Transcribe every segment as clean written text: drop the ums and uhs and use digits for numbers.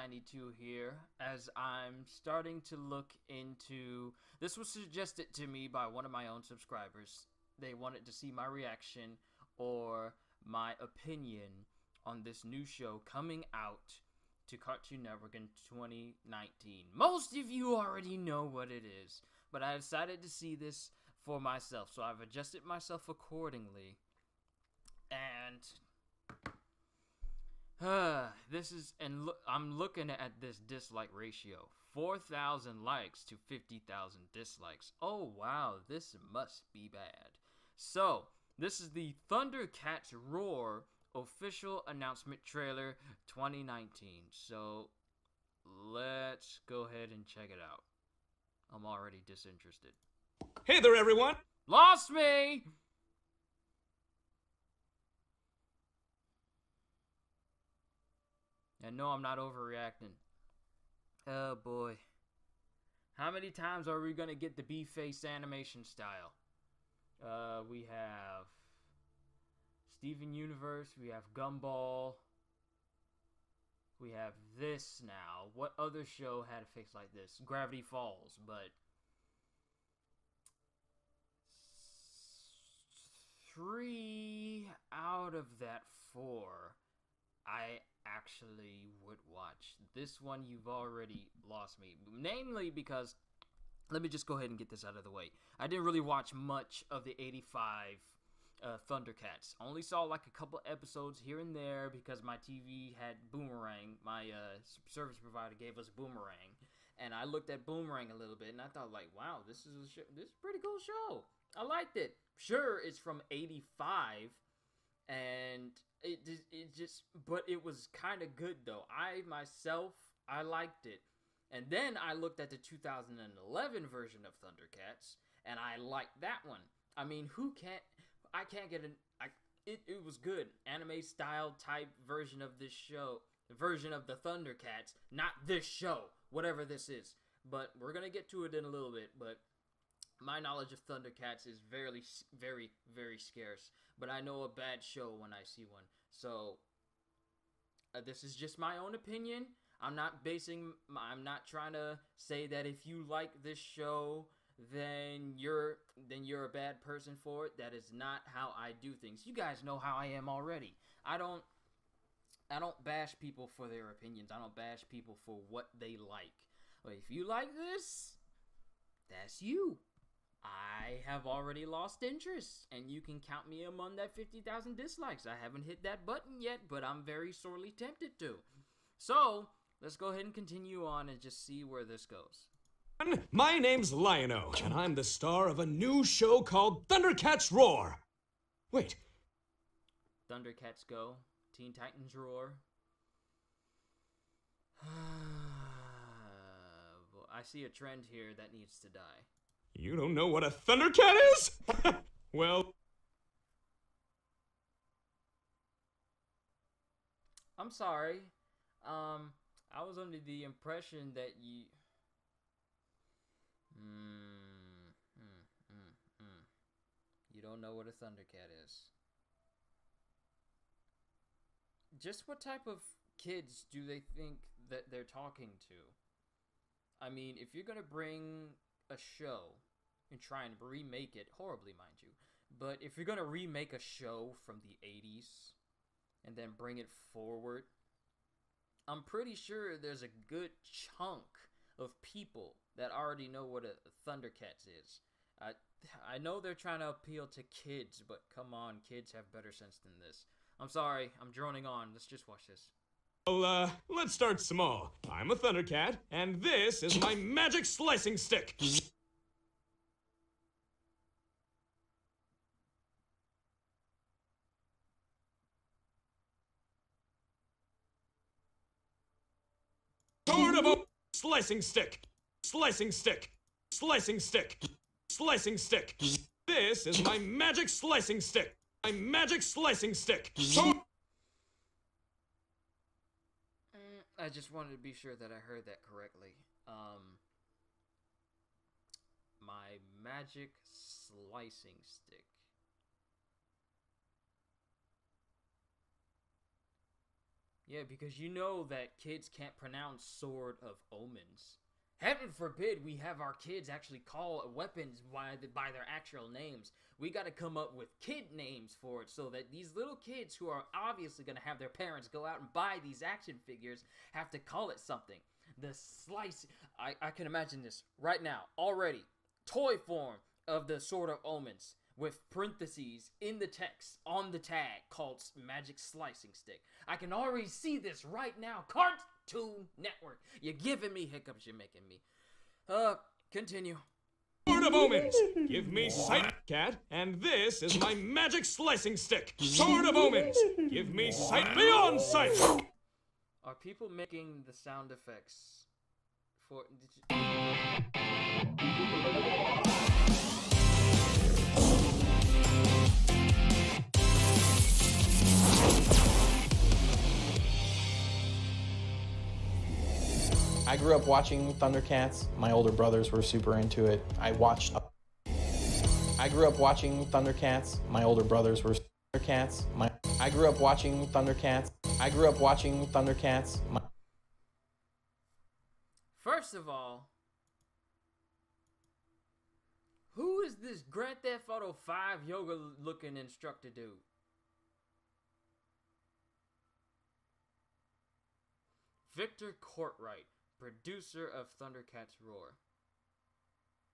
Rant92 here, as I'm starting to look into... This was suggested to me by one of my own subscribers. They wanted to see my reaction or my opinion on this new show coming out to Cartoon Network in 2019. Most of you already know what it is, but I decided to see this for myself, so I've adjusted myself accordingly. And I'm looking at this dislike ratio. 4,000 likes to 50,000 dislikes. Oh wow, this must be bad. So, this is the ThunderCats Roar official announcement trailer 2019. So, let's go ahead and check it out. I'm already disinterested. Hey there, everyone! Lost me! And no, I'm not overreacting. Oh boy. How many times are we gonna get the B-face animation style? We have Steven Universe, we have Gumball, we have this now. What other show had a face like this? Gravity Falls, but 3 out of that 4 I actually would watch. This one you've already lost me. Namely because, let me just go ahead and get this out of the way. I didn't really watch much of the 85 ThunderCats. Only saw like a couple episodes here and there because my TV had Boomerang. My service provider gave us Boomerang. And I looked at Boomerang a little bit and I thought like, wow, this is a pretty cool show. I liked it. Sure, it's from 85 and but it was kind of good though. I liked it. And then I looked at the 2011 version of ThunderCats and I liked that one. I mean, it was good. Anime style type version of this show, version of the ThunderCats, not this show, whatever this is. But we're going to get to it in a little bit, but my knowledge of ThunderCats is very, very, very scarce. But I know a bad show when I see one. So, this is just my own opinion. I'm not trying to say that if you like this show, then you're a bad person for it. That is not how I do things. You guys know how I am already. I don't bash people for their opinions. I don't bash people for what they like. But if you like this, that's you. I have already lost interest, and you can count me among that 50,000 dislikes. I haven't hit that button yet, but I'm very sorely tempted to. So, let's go ahead and continue on and just see where this goes. My name's Lion-O, and I'm the star of a new show called ThunderCats Roar. Wait. ThunderCats Go, Teen Titans Roar. I see a trend here that needs to die. You don't know what a ThunderCat is? Well... I'm sorry. I was under the impression that you... You don't know what a ThunderCat is. Just what type of kids do they think that they're talking to? I mean, if you're gonna bring a show and try and remake it, horribly mind you, but if you're gonna remake a show from the 80s and then bring it forward, I'm pretty sure there's a good chunk of people that already know what a ThunderCats is. I know they're trying to appeal to kids, but come on, kids have better sense than this. I'm sorry, I'm droning on. Let's just watch this. Well, let's start small. I'm a ThunderCat, and this is my magic slicing stick. Sort of a slicing stick. Slicing stick. Slicing stick. Slicing stick. This is my magic slicing stick. My magic slicing stick. I just wanted to be sure that I heard that correctly. My magic slicing stick. Yeah, because you know that kids can't pronounce Sword of Omens. Heaven forbid we have our kids actually call weapons by their actual names. We gotta come up with kid names for it so that these little kids who are obviously gonna have their parents go out and buy these action figures have to call it something. The slice... I can imagine this right now, already. Toy form of the Sword of Omens with parentheses in the text on the tag called Magic Slicing Stick. I can already see this right now. Cartoon Network. You're giving me hiccups, you're making me. Continue. Sword of Omens, give me sight, cat, and this is my magic slicing stick. Sword of Omens, give me sight beyond sight. Are people making the sound effects for... I grew up watching ThunderCats. My older brothers were super into it. I grew up watching ThunderCats. My older brothers were ThunderCats. I grew up watching ThunderCats. First of all, who is this Grand Theft Auto 5 yoga-looking instructor dude? Victor Courtright, producer of ThunderCats Roar.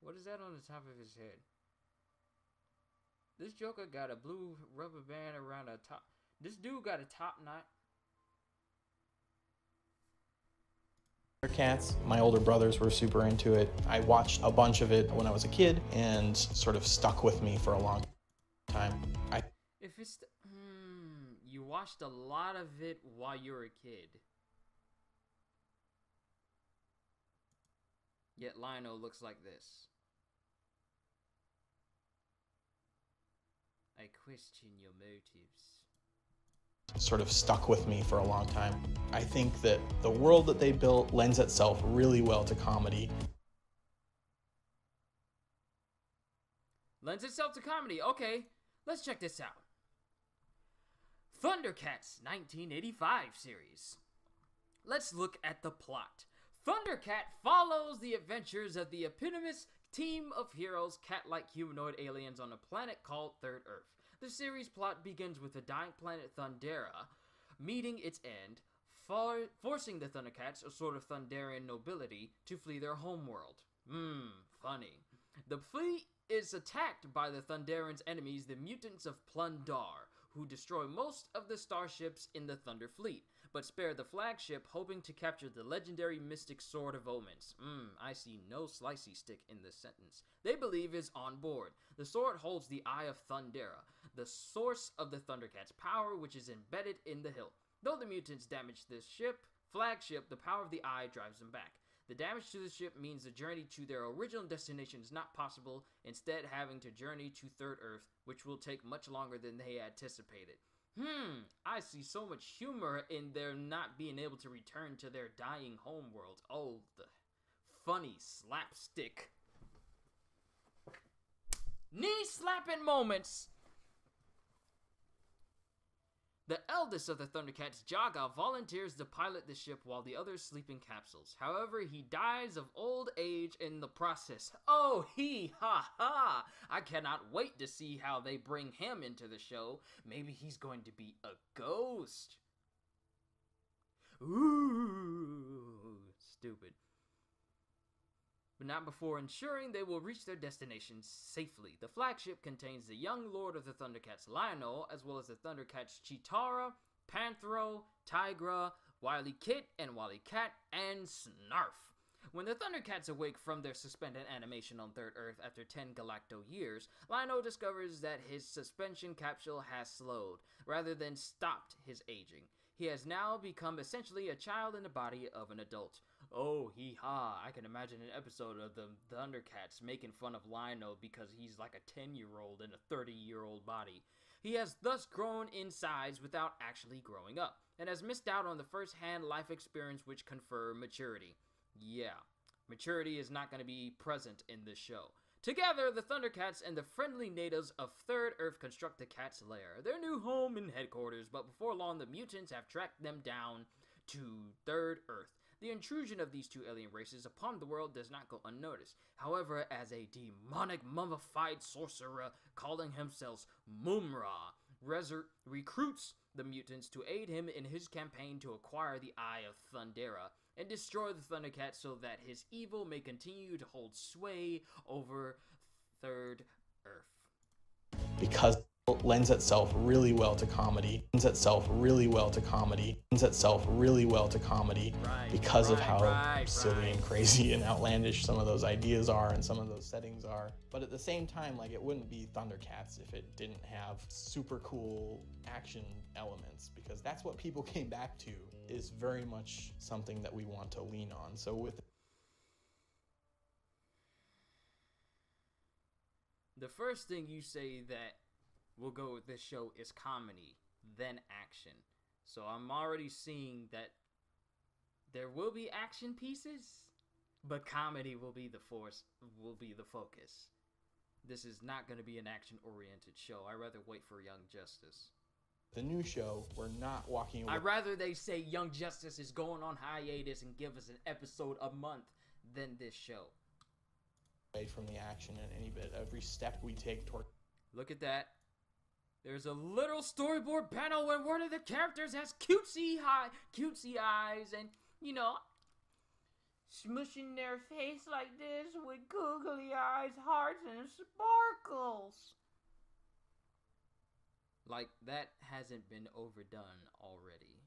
What is that on the top of his head? This Joker got a blue rubber band around a top. This dude got a top knot. Cats. My older brothers were super into it. I watched a bunch of it when I was a kid and sort of stuck with me for a long time. If it's you watched a lot of it while you were a kid. Yet Lionel looks like this. I question your motives. Sort of stuck with me for a long time. I think that the world that they built lends itself really well to comedy. Lends itself to comedy. Okay, let's check this out. ThunderCats 1985 series. Let's look at the plot. ThunderCat follows the adventures of the eponymous team of heroes, cat-like humanoid aliens on a planet called Third Earth. The series plot begins with the dying planet Thundera meeting its end, forcing the ThunderCats, a sort of Thunderian nobility, to flee their homeworld. Funny. The fleet is attacked by the Thunderians' enemies, the mutants of Plundar, who destroy most of the starships in the Thunder Fleet, but spare the flagship, hoping to capture the legendary mystic Sword of Omens. I see no slicey stick in this sentence. They believe is on board. The sword holds the Eye of Thundera, the source of the ThunderCats' power, which is embedded in the hilt. Though the mutants damage the flagship, the power of the Eye drives them back. The damage to the ship means the journey to their original destination is not possible, instead having to journey to Third Earth, which will take much longer than they anticipated. I see so much humor in their not being able to return to their dying homeworld. Oh, the funny slapstick. Knee-slapping moments. The eldest of the ThunderCats, Jaga, volunteers to pilot the ship while the others sleep in capsules. However, he dies of old age in the process. Oh, ha! I cannot wait to see how they bring him into the show. Maybe he's going to be a ghost. Ooh, stupid. But not before ensuring they will reach their destination safely. The flagship contains the young lord of the ThunderCats, Lionel, as well as the ThunderCats Chitara, Panthro, Tigra, Wily Kit, and Wily Cat, and Snarf. When the ThunderCats awake from their suspended animation on Third Earth after 10 galacto years, Lionel discovers that his suspension capsule has slowed, rather than stopped his aging. He has now become essentially a child in the body of an adult. Oh, I can imagine an episode of the ThunderCats making fun of Lionel because he's like a 10-year-old in a 30-year-old body. He has thus grown in size without actually growing up, and has missed out on the first-hand life experience which confer maturity. Yeah, maturity is not going to be present in this show. Together, the ThunderCats and the friendly natives of Third Earth construct the Cat's Lair, their new home and headquarters, but before long the mutants have tracked them down to Third Earth. The intrusion of these two alien races upon the world does not go unnoticed. However, as a demonic mummified sorcerer calling himself Mumra recruits the mutants to aid him in his campaign to acquire the Eye of Thundera and destroy the ThunderCats so that his evil may continue to hold sway over Third Earth. Because it lends itself really well to comedy, because of how silly and crazy and outlandish some of those ideas are and some of those settings are. But at the same time, like, it wouldn't be ThunderCats if it didn't have super cool action elements, because that's what people came back to, is very much something that we want to lean on. So with the first thing you say that will go with this show is comedy, then action. So I'm already seeing that there will be action pieces, but comedy will be the focus. This is not going to be an action-oriented show. I'd rather wait for Young Justice. the new show, we're not walking away. I'd rather they say Young Justice is going on hiatus and give us an episode a month than this show. From the action in any bit. Every step we take toward... Look at that. There's a little storyboard panel where one of the characters has cutesy eyes and, you know, smushing their face like this with googly eyes, hearts, and sparkles. Like, that hasn't been overdone already.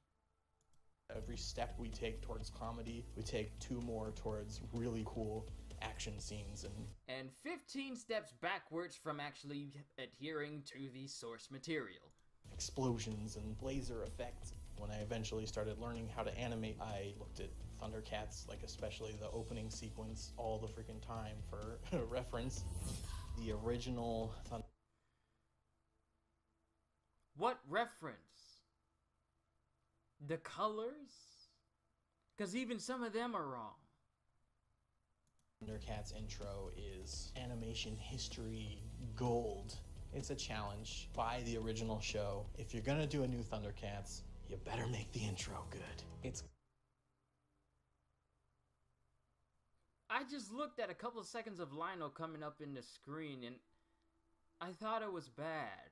Every step we take towards comedy, we take 2 more towards really cool action scenes and 15 steps backwards from actually adhering to the source material. Explosions and laser effects. When I eventually started learning how to animate, I looked at ThunderCats, like especially the opening sequence, all the freaking time for reference. The original What reference? The colors? Because even some of them are wrong. ThunderCats intro is animation history gold. It's a challenge by the original show. If you're gonna do a new ThunderCats, you better make the intro good. I just looked at a couple of seconds of Lionel coming up in the screen and I thought it was bad.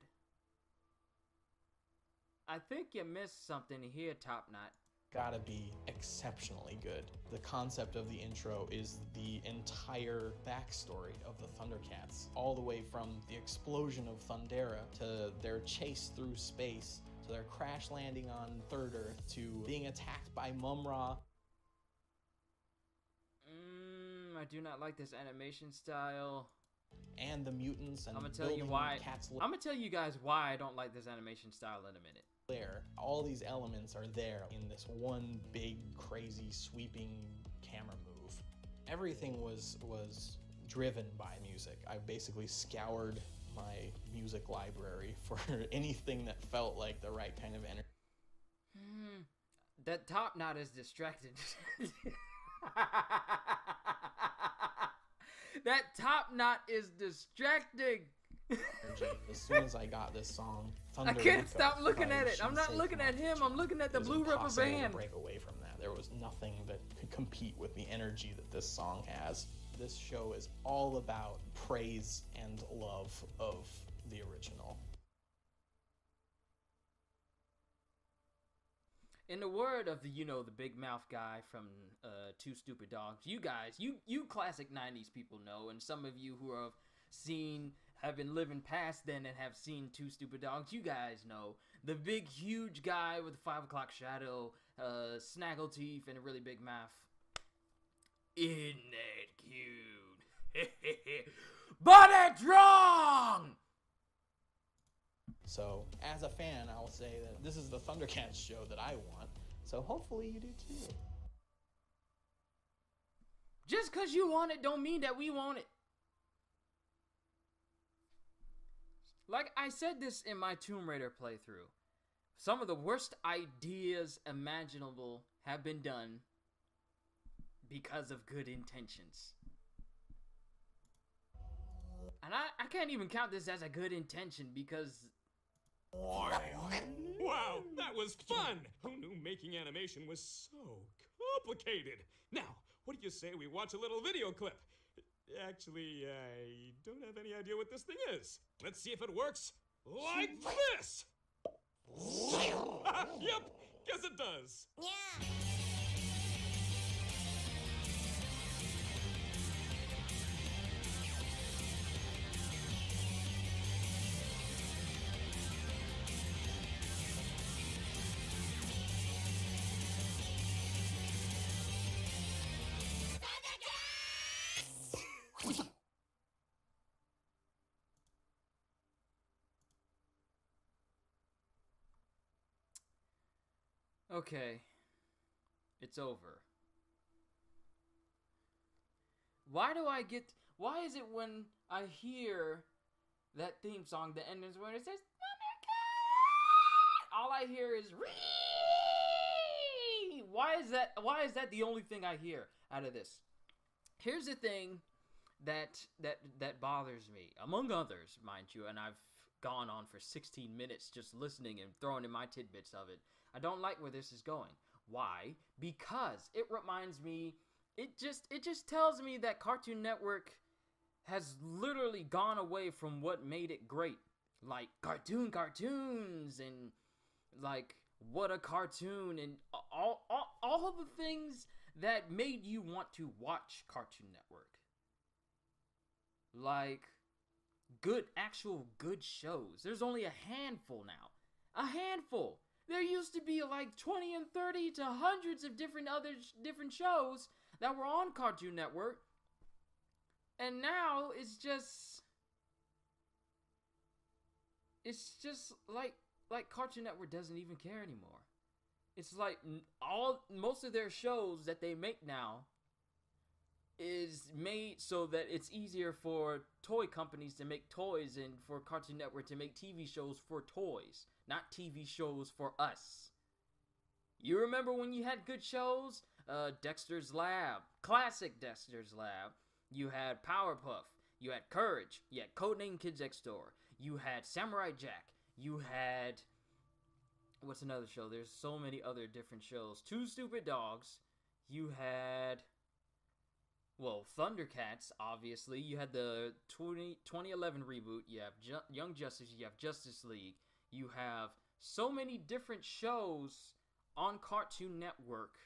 I think you missed something here, Top Knot. Gotta be exceptionally good. The concept of the intro is the entire backstory of the ThunderCats, all the way from the explosion of Thundera to their chase through space to their crash landing on Third Earth to being attacked by Mumra. I do not like this animation style. And the mutants and I'm gonna tell you why. Cats. I'm gonna tell you guys why I don't like this animation style in a minute. All these elements are there in this one big, crazy, sweeping camera move. Everything was driven by music. I basically scoured my music library for anything that felt like the right kind of energy. That Top Knot is distracted. That Top Knot is distracting. As soon as I got this song, I can't stop looking at it. I'm not looking at him. I'm looking at the Blue Rubber Band. To break away from that. There was nothing that could compete with the energy that this song has. This show is all about praise and love of the original. In the word of the, you know, the big mouth guy from Two Stupid Dogs, you guys, you classic 90s people know, and some of you who have been living past then and have seen Two Stupid Dogs, you guys know. The big, huge guy with a 5 o'clock shadow, snaggle teeth, and a really big mouth. Isn't that cute? But it's wrong! So, as a fan, I will say that this is the ThunderCats show that I want. So hopefully you do too. Just because you want it don't mean that we want it. Like I said this in my Tomb Raider playthrough, some of the worst ideas imaginable have been done because of good intentions. can't even count this as a good intention because... Wow, that was fun! Who knew making animation was so complicated? Now, what do you say we watch a little video clip? Actually, I don't have any idea what this thing is. Let's see if it works like this! Yep, guess it does. Yeah. Okay. It's over. Why is it when I hear that theme song, the end is when it says ThunderCats, all I hear is Ree! Why is that the only thing I hear out of this? Here's the thing that bothers me, among others, mind you, and I've gone on for 16 minutes just listening and throwing in my tidbits of it. I don't like where this is going. Why? Because it reminds me, it just tells me that Cartoon Network has literally gone away from what made it great. Like cartoons and like what a cartoon and all of the things that made you want to watch Cartoon Network. Like actual good shows. There's only a handful now. A handful. There used to be like 20 and 30 to hundreds of different shows that were on Cartoon Network. And now it's just like Cartoon Network doesn't even care anymore. It's like most of their shows that they make now is made so that it's easier for toy companies to make toys and for Cartoon Network to make TV shows for toys, not TV shows for us. You remember when you had good shows? Dexter's Lab, classic Dexter's Lab. You had Powerpuff. You had Courage. You had Codename Kids Next Door. You had Samurai Jack. You had... What's another show? There's so many other different shows. Two Stupid Dogs. You had... Well, ThunderCats, obviously. You had the 2011 reboot. You have Young Justice. You have Justice League. You have so many different shows on Cartoon Network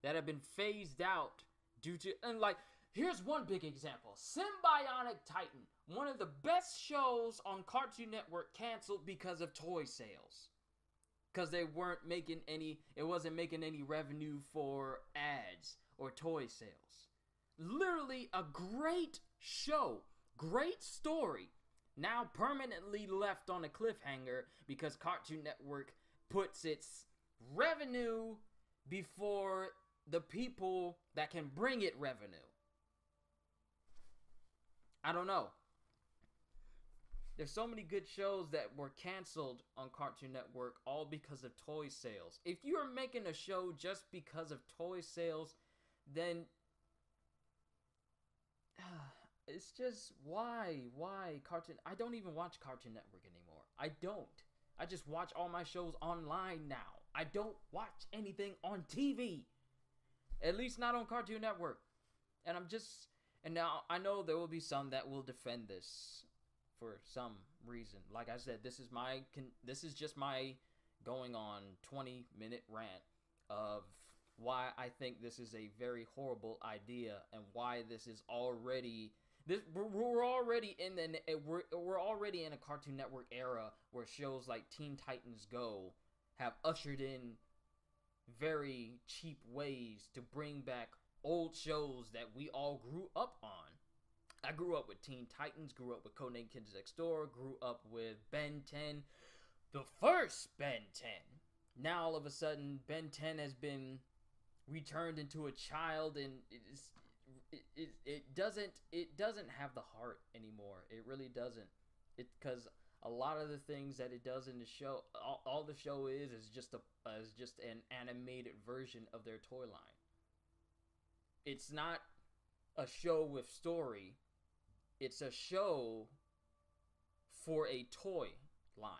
that have been phased out due to... And, like, here's one big example. Symbionic Titan. One of the best shows on Cartoon Network canceled because of toy sales. Because they weren't making any... It wasn't making any revenue for ads or toy sales. Literally a great show, great story, now permanently left on a cliffhanger because Cartoon Network puts its revenue before the people that can bring it revenue. I don't know. There's so many good shows that were canceled on Cartoon Network all because of toy sales. If you're making a show just because of toy sales, then... It's just, why Cartoon... I don't even watch Cartoon Network anymore. I don't. I just watch all my shows online now. I don't watch anything on TV. At least not on Cartoon Network. And I'm just... And now, I know there will be some that will defend this for some reason. Like I said, this is just my going on 20-minute rant of why I think this is a very horrible idea and why this is already... We're already in a Cartoon Network era where shows like Teen Titans Go have ushered in very cheap ways to bring back old shows that we all grew up on. I grew up with Teen Titans, grew up with Codename Kids Next Door, grew up with Ben 10, the first Ben 10. Now all of a sudden Ben 10 has been returned into a child, and it doesn't have the heart anymore. It really doesn't. Because a lot of the things that it does in the show, all the show is just an animated version of their toy line. It's not a show with story. It's a show for a toy line.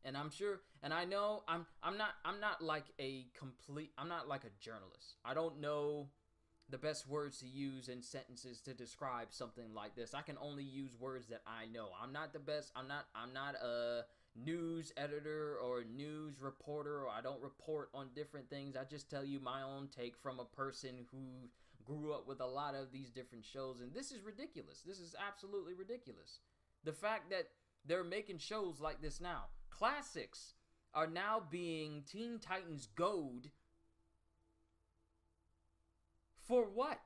And I'm sure, and I know I'm not like a journalist. I don't know the best words to use in sentences to describe something like this. I can only use words that I know. I'm not the best. I'm not a news editor or news reporter, or I don't report on different things. I just tell you my own take from a person who grew up with a lot of these different shows, and this is ridiculous. This is absolutely ridiculous. The fact that they're making shows like this now. Classics are now being Teen Titans Go'd. For what?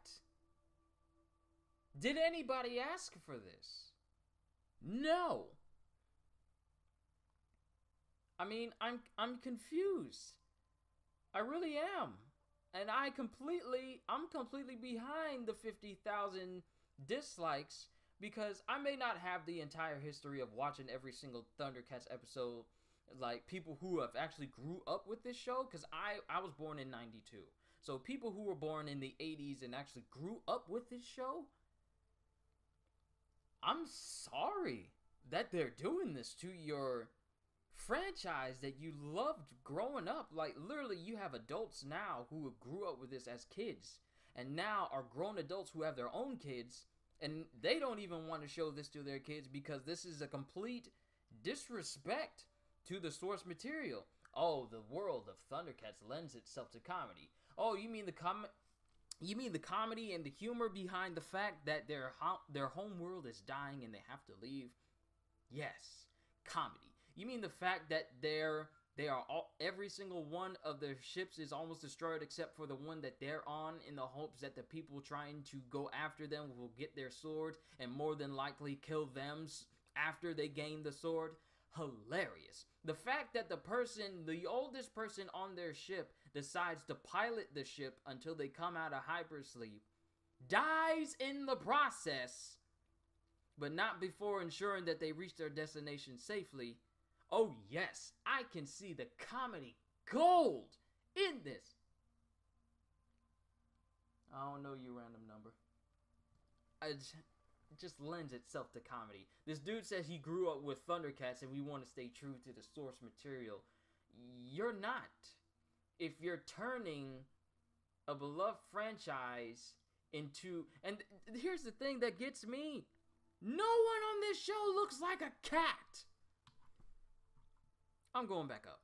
Did anybody ask for this? No. I mean, I'm confused. I really am. And I'm completely behind the 50,000 dislikes, because I may not have the entire history of watching every single ThunderCats episode, like people who have actually grew up with this show, because I was born in 92. So people who were born in the 80s and actually grew up with this show, I'm sorry that they're doing this to your franchise that you loved growing up. Like, literally, you have adults now who grew up with this as kids, and now are grown adults who have their own kids, and they don't even want to show this to their kids because this is a complete disrespect to the source material. Oh, the world of ThunderCats lends itself to comedy. Oh, you mean the comedy and the humor behind the fact that their home world is dying and they have to leave? Yes, comedy. You mean the fact that every single one of their ships is almost destroyed except for the one that they're on, in the hopes that the people trying to go after them will get their sword and more than likely kill them after they gain the sword? Hilarious. The fact that the oldest person on their ship decides to pilot the ship until they come out of hypersleep, dies in the process, but not before ensuring that they reach their destination safely. Oh yes, I can see the comedy gold in this. I don't know you, random number. It just lends itself to comedy. This dude says he grew up with ThunderCats and we want to stay true to the source material. You're not. If you're turning a beloved franchise into... And here's the thing that gets me. No one on this show looks like a cat. I'm going back up.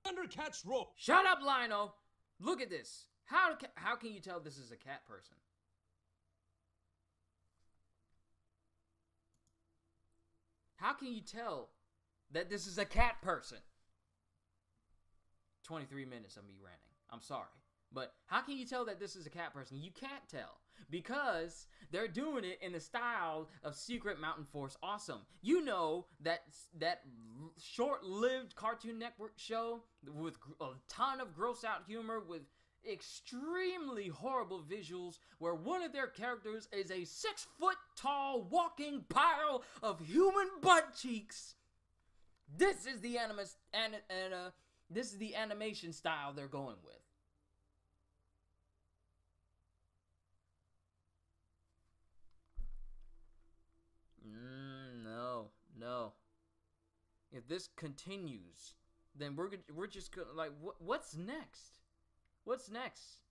ThunderCats roll. Shut up, Lino. Look at this. How can you tell this is a cat person? How can you tell that this is a cat person? 23 minutes of me ranting. I'm sorry. But how can you tell that this is a cat person? You can't tell. Because they're doing it in the style of Secret Mountain Force Awesome. You know that short-lived Cartoon Network show with a ton of gross-out humor, with extremely horrible visuals, where one of their characters is a 6-foot-tall walking pile of human butt cheeks. This is the this is the animation style they're going with. No. If this continues, then we're just gonna, like, what's next? What's next?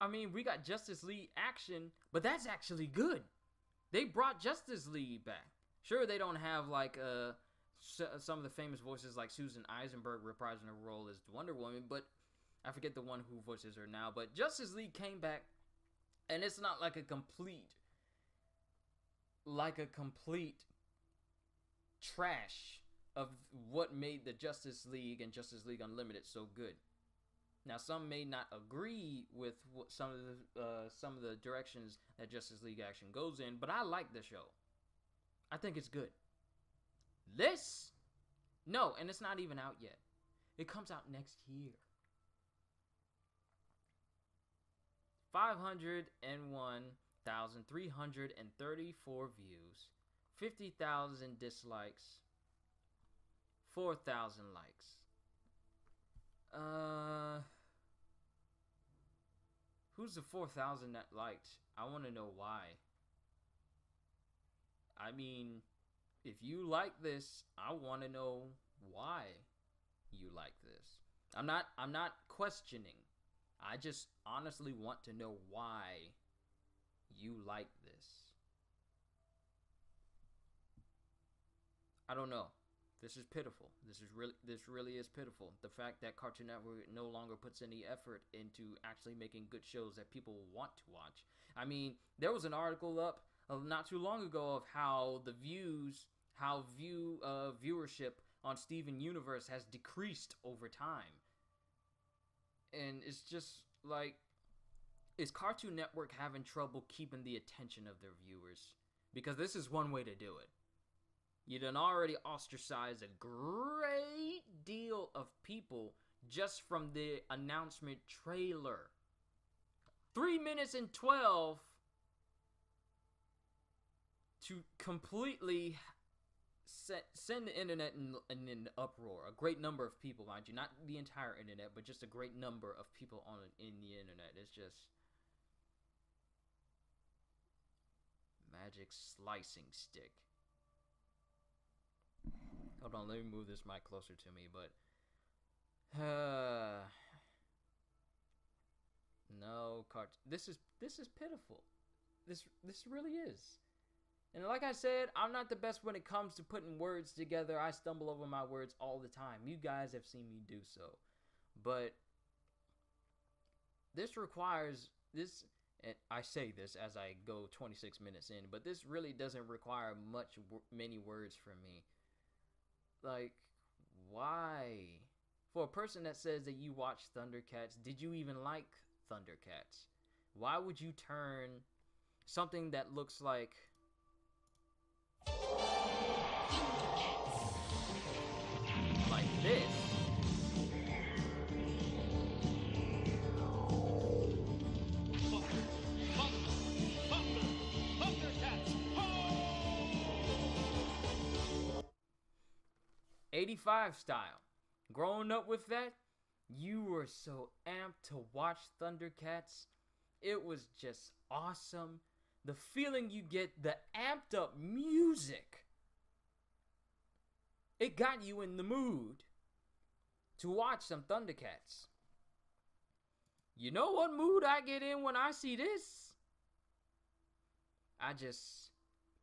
I mean, we got Justice League action, but that's actually good. They brought Justice League back. Sure, they don't have like some of the famous voices like Susan Eisenberg reprising her role as Wonder Woman, but I forget the one who voices her now. But Justice League came back, and it's not like a complete trash of what made the Justice League and Justice League Unlimited so good. Now, some may not agree with some of the directions that Justice League action goes in, but I like the show. I think it's good. This? No, and it's not even out yet. It comes out next year. 501,334 views, 50,000 dislikes, 4,000 likes. Who's the 4,000 that liked? I want to know why. I mean, if you like this, I want to know why you like this. I'm not questioning. I just honestly want to know why you like this. I don't know. This is pitiful. This really is pitiful. The fact that Cartoon Network no longer puts any effort into actually making good shows that people want to watch. I mean, there was an article up not too long ago of how viewership on Steven Universe has decreased over time. And it's just like, is Cartoon Network having trouble keeping the attention of their viewers? Because this is one way to do it. You done already ostracized a great deal of people just from the announcement trailer. 3 minutes and 12 to completely send the internet in an uproar. A great number of people, mind you. Not the entire internet, but just a great number of people in the internet. It's just magic slicing stick. Hold on, let me move this mic closer to me, but no, this is pitiful. This really is. And like I said, I'm not the best when it comes to putting words together. I stumble over my words all the time. You guys have seen me do so. But this requires this, and I say this as I go 26 minutes in, but this really doesn't require many words from me. Like, why? For a person that says that you watch ThunderCats, did you even like ThunderCats? Why would you turn something that looks like this ThunderCats! 85 style. Growing up with that, you were so amped to watch ThunderCats. It was just awesome. The feeling you get, the amped up music, it got you in the mood to watch some ThunderCats. You know what mood I get in when I see this? I just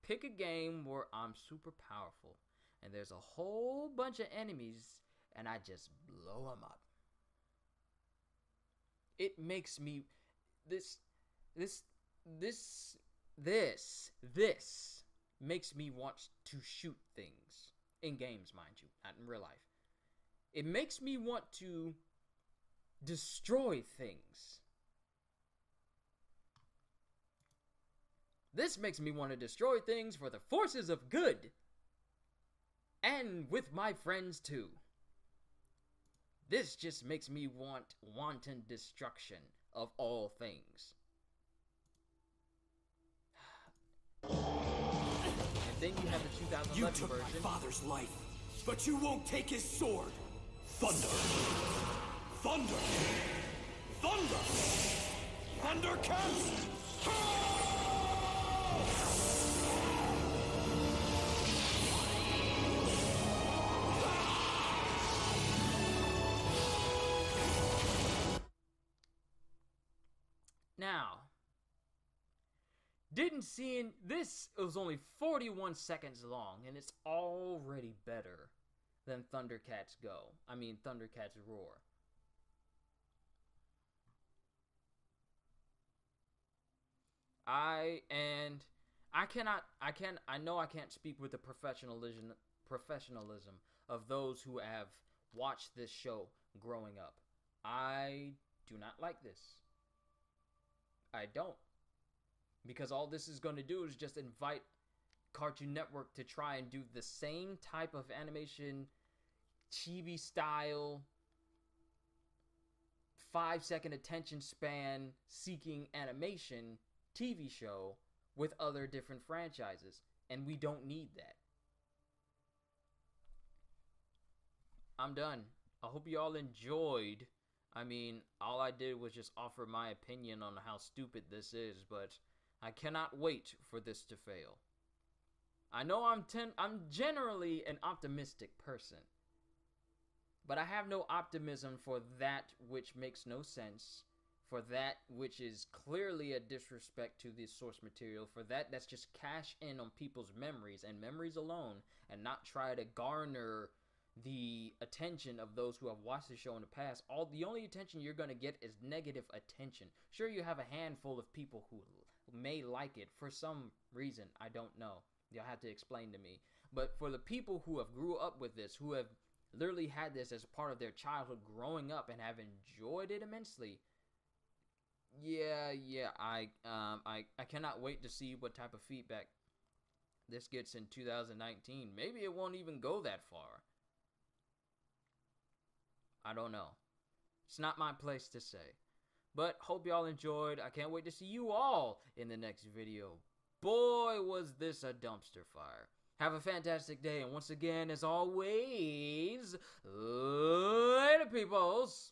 pick a game where I'm super powerful and there's a whole bunch of enemies and I just blow them up. It makes me this makes me want to shoot things in games, mind you, not in real life. It makes me want to destroy things. This makes me want to destroy things for the forces of good. And with my friends too. This just makes me want wanton destruction of all things. And then you have the 2011 You took version. my father's life, but you won't take his sword. Thunder! Thunder! Thunder! ThunderCats! Now, didn't see this, it was only 41 seconds long, and it's already better than ThunderCats Go. I mean, ThunderCats Roar. I know I can't speak with the professionalism of those who have watched this show growing up. I do not like this. I don't. Because all this is going to do is just invite Cartoon Network to try and do the same type of animation, chibi style, 5-second attention span seeking animation TV show with other different franchises. And we don't need that. I'm done. I hope you all enjoyed. I mean, all I did was just offer my opinion on how stupid this is, but I cannot wait for this to fail. I know I'm generally an optimistic person, but I have no optimism for that which makes no sense, for that which is clearly a disrespect to the source material, for that that's just cash in on people's memories and memories alone, and not try to garner the attention of those who have watched the show in the past. The only attention you're going to get is negative attention. Sure, you have a handful of people who may like it for some reason. I don't know. You'll have to explain to me. But for the people who have grew up with this, who have literally had this as part of their childhood growing up and have enjoyed it immensely, I cannot wait to see what type of feedback this gets in 2019. Maybe it won't even go that far. I don't know. It's not my place to say. But hope y'all enjoyed. I can't wait to see you all in the next video. Boy, was this a dumpster fire. Have a fantastic day. And once again, as always, later, peoples.